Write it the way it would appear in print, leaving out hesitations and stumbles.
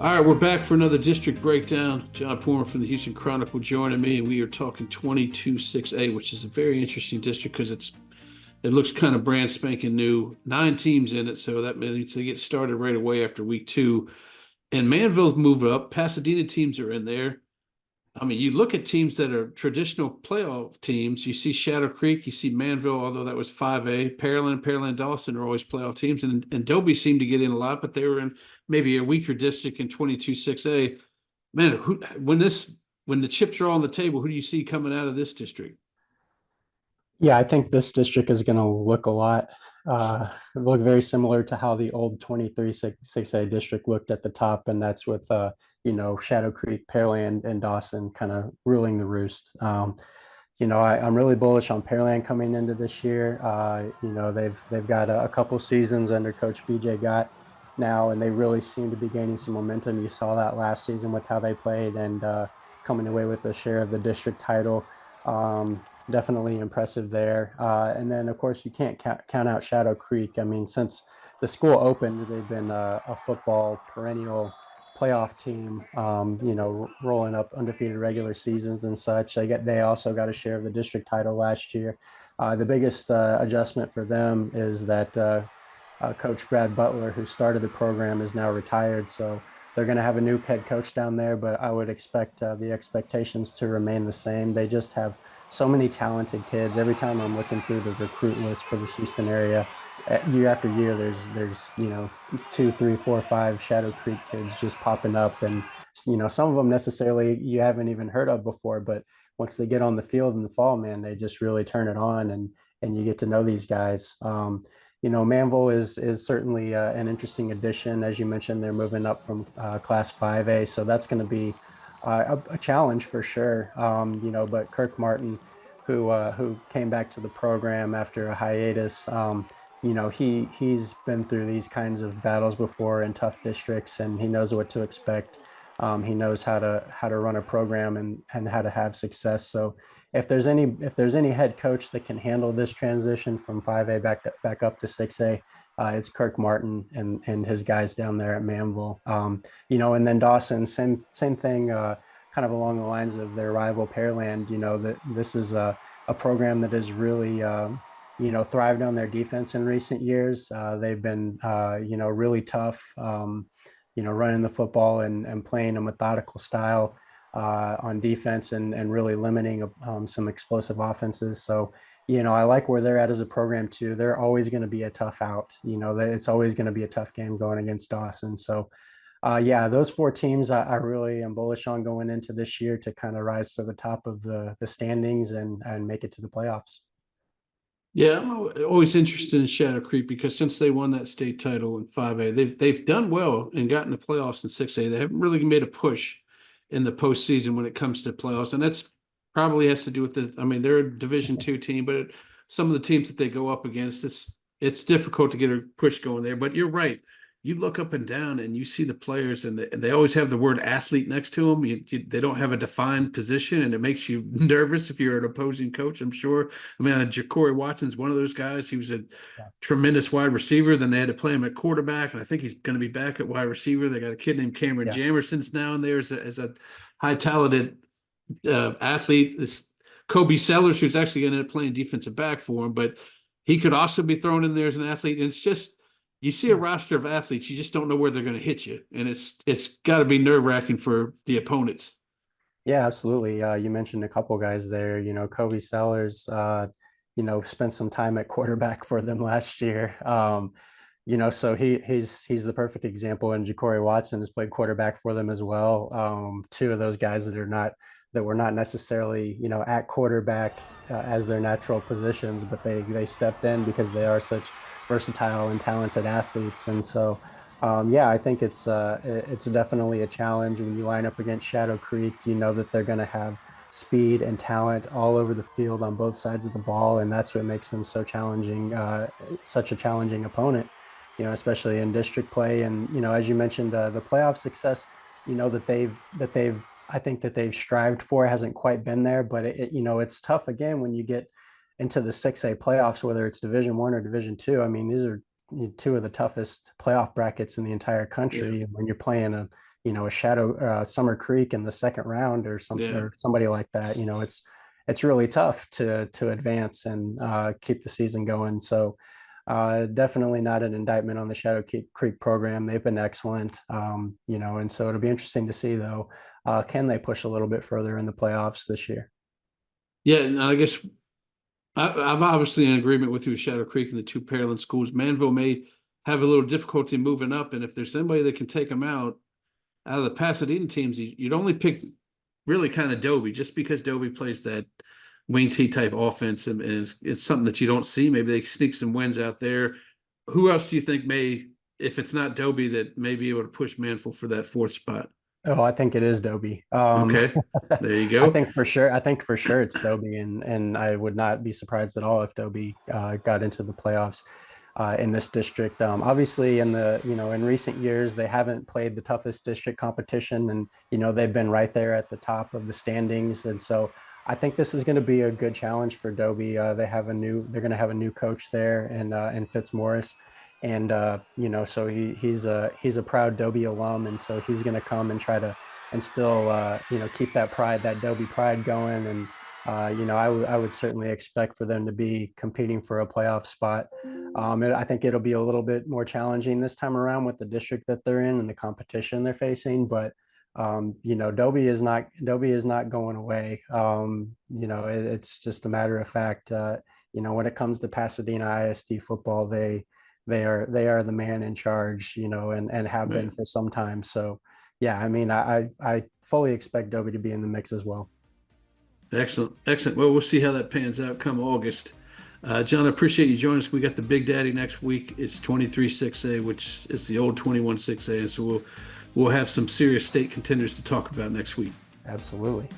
All right, we're back for another district breakdown. Jon Poorman from the Houston Chronicle joining me, and we are talking 22-6A, which is a very interesting district because it looks kind of brand spanking new. 9 teams in it, so that means they get started right away after week 2. And Manville's moved up. Pasadena teams are in there. I mean, you look at teams that are traditional playoff teams. You see Shadow Creek, you see Manville, although that was 5A. Pearland, Dawson are always playoff teams. And Dobie seemed to get in a lot, but they were in maybe a weaker district in 22-6A. Man, when the chips are all on the table, who do you see coming out of this district? Yeah, I think this district is going to look very similar to how the old 23-6A district looked at the top, and that's with Shadow Creek, Pearland, and Dawson kind of ruling the roost. I'm really bullish on Pearland coming into this year. They've got a couple seasons under Coach BJ Gott now, and they really seem to be gaining some momentum. You saw that last season with how they played and coming away with a share of the district title. Definitely impressive there. And then, of course, you can't count out Shadow Creek. I mean, since the school opened, they've been a football perennial playoff team, rolling up undefeated regular seasons and such. They also got a share of the district title last year. The biggest adjustment for them is that Coach Brad Butler, who started the program, is now retired. So they're going to have a new head coach down there, but I would expect the expectations to remain the same. They just have so many talented kids. Every time I'm looking through the recruit list for the Houston area, year after year, there's 2, 3, 4, 5 Shadow Creek kids just popping up, and some of them necessarily you haven't even heard of before, but once they get on the field in the fall, man, they just really turn it on, and you get to know these guys. Manville is certainly an interesting addition. As you mentioned, they're moving up from Class 5A, so that's going to be a challenge for sure. But Kirk Martin, who came back to the program after a hiatus, he's been through these kinds of battles before in tough districts, and he knows what to expect. He knows how to run a program and how to have success. So if there's any head coach that can handle this transition from 5A back up to 6A, it's Kirk Martin and his guys down there at Manville. And then Dawson, same thing, kind of along the lines of their rival Pearland. That this is a program that has really thrived on their defense in recent years. They've been really tough. Running the football and playing a methodical style on defense and really limiting some explosive offenses. So, I like where they're at as a program too. They're always going to be a tough out. It's always going to be a tough game going against Dawson. So, those 4 teams I really am bullish on going into this year to kind of rise to the top of the standings and make it to the playoffs. Yeah, I'm always interested in Shadow Creek because since they won that state title in 5A, they've done well and gotten the playoffs in 6A. They haven't really made a push in the postseason when it comes to playoffs, and that's probably has to do with the. I mean, they're a Division 2 team, but some of the teams that they go up against, it's difficult to get a push going there. But you're right. You look up and down and you see the players, and they always have the word athlete next to them. They don't have a defined position, and it makes you nervous if you're an opposing coach, I'm sure. I mean, Ja'Cory Watson's one of those guys. He was a Yeah. tremendous wide receiver. Then they had to play him at quarterback, and I think he's going to be back at wide receiver. They got a kid named Cameron Yeah. Jamerson's now in there as a high talented athlete. This Kobe Sellers, who's actually going to end up playing defensive back for him, but he could also be thrown in there as an athlete. And it's just you see a Yeah. roster of athletes, you just don't know where they're going to hit you, and it's got to be nerve wracking for the opponents. Yeah, absolutely. You mentioned a couple guys there. Kobe Sellers, spent some time at quarterback for them last year. So he's the perfect example. And Ja'Cory Watson has played quarterback for them as well. Two of those guys that were not necessarily at quarterback as their natural positions, but they stepped in because they are such versatile and talented athletes. And so I think it's definitely a challenge when you line up against Shadow Creek. You know that they're going to have speed and talent all over the field on both sides of the ball, and that's what makes them so challenging, such a challenging opponent. Especially in district play, and as you mentioned, the playoff success, that they've I think that they've strived for hasn't quite been there, but it's tough again when you get into the 6A playoffs, whether it's Division 1 or Division 2. I mean, these are two of the toughest playoff brackets in the entire Yeah. country when you're playing a Shadow Summer Creek in the second round or something, Yeah. or somebody like that. It's really tough to advance and keep the season going. So definitely not an indictment on the Shadow Creek program. They've been excellent, and so it'll be interesting to see though, can they push a little bit further in the playoffs this year? Yeah, and I guess I'm obviously in agreement with you with Shadow Creek and the two Pearland schools. Manville may have a little difficulty moving up, and if there's somebody that can take them out of the Pasadena teams, you'd only pick really kind of Dobie, just because Dobie plays that wing T type offense, and it's something that you don't see. Maybe they sneak some wins out there. Who else do you think may, if it's not Dobie, that may be able to push Manville for that fourth spot? Oh, I think it is Dobie. Okay, there you I go. think for sure. I think for sure it's Dobie, and I would not be surprised at all if Dobie got into the playoffs in this district. Obviously, in recent years they haven't played the toughest district competition, and they've been right there at the top of the standings, and so I think this is going to be a good challenge for Dobie. They're going to have a new coach there, and Fitzmaurice, and so he's a proud Dobie alum, and so he's going to come and try to instill keep that Dobie pride going, and I would certainly expect for them to be competing for a playoff spot. I think it'll be a little bit more challenging this time around with the district that they're in and the competition they're facing, but Dobie is not going away. It's just a matter of fact. When it comes to Pasadena ISD football, they are the man in charge, and have been for some time. So yeah, I mean, I fully expect Dobie to be in the mix as well. Excellent, excellent. Well, we'll see how that pans out come August. John, I appreciate you joining us. We got the Big Daddy next week. It's 23-6A, which is the old 21-6A, and so we'll have some serious state contenders to talk about next week. Absolutely.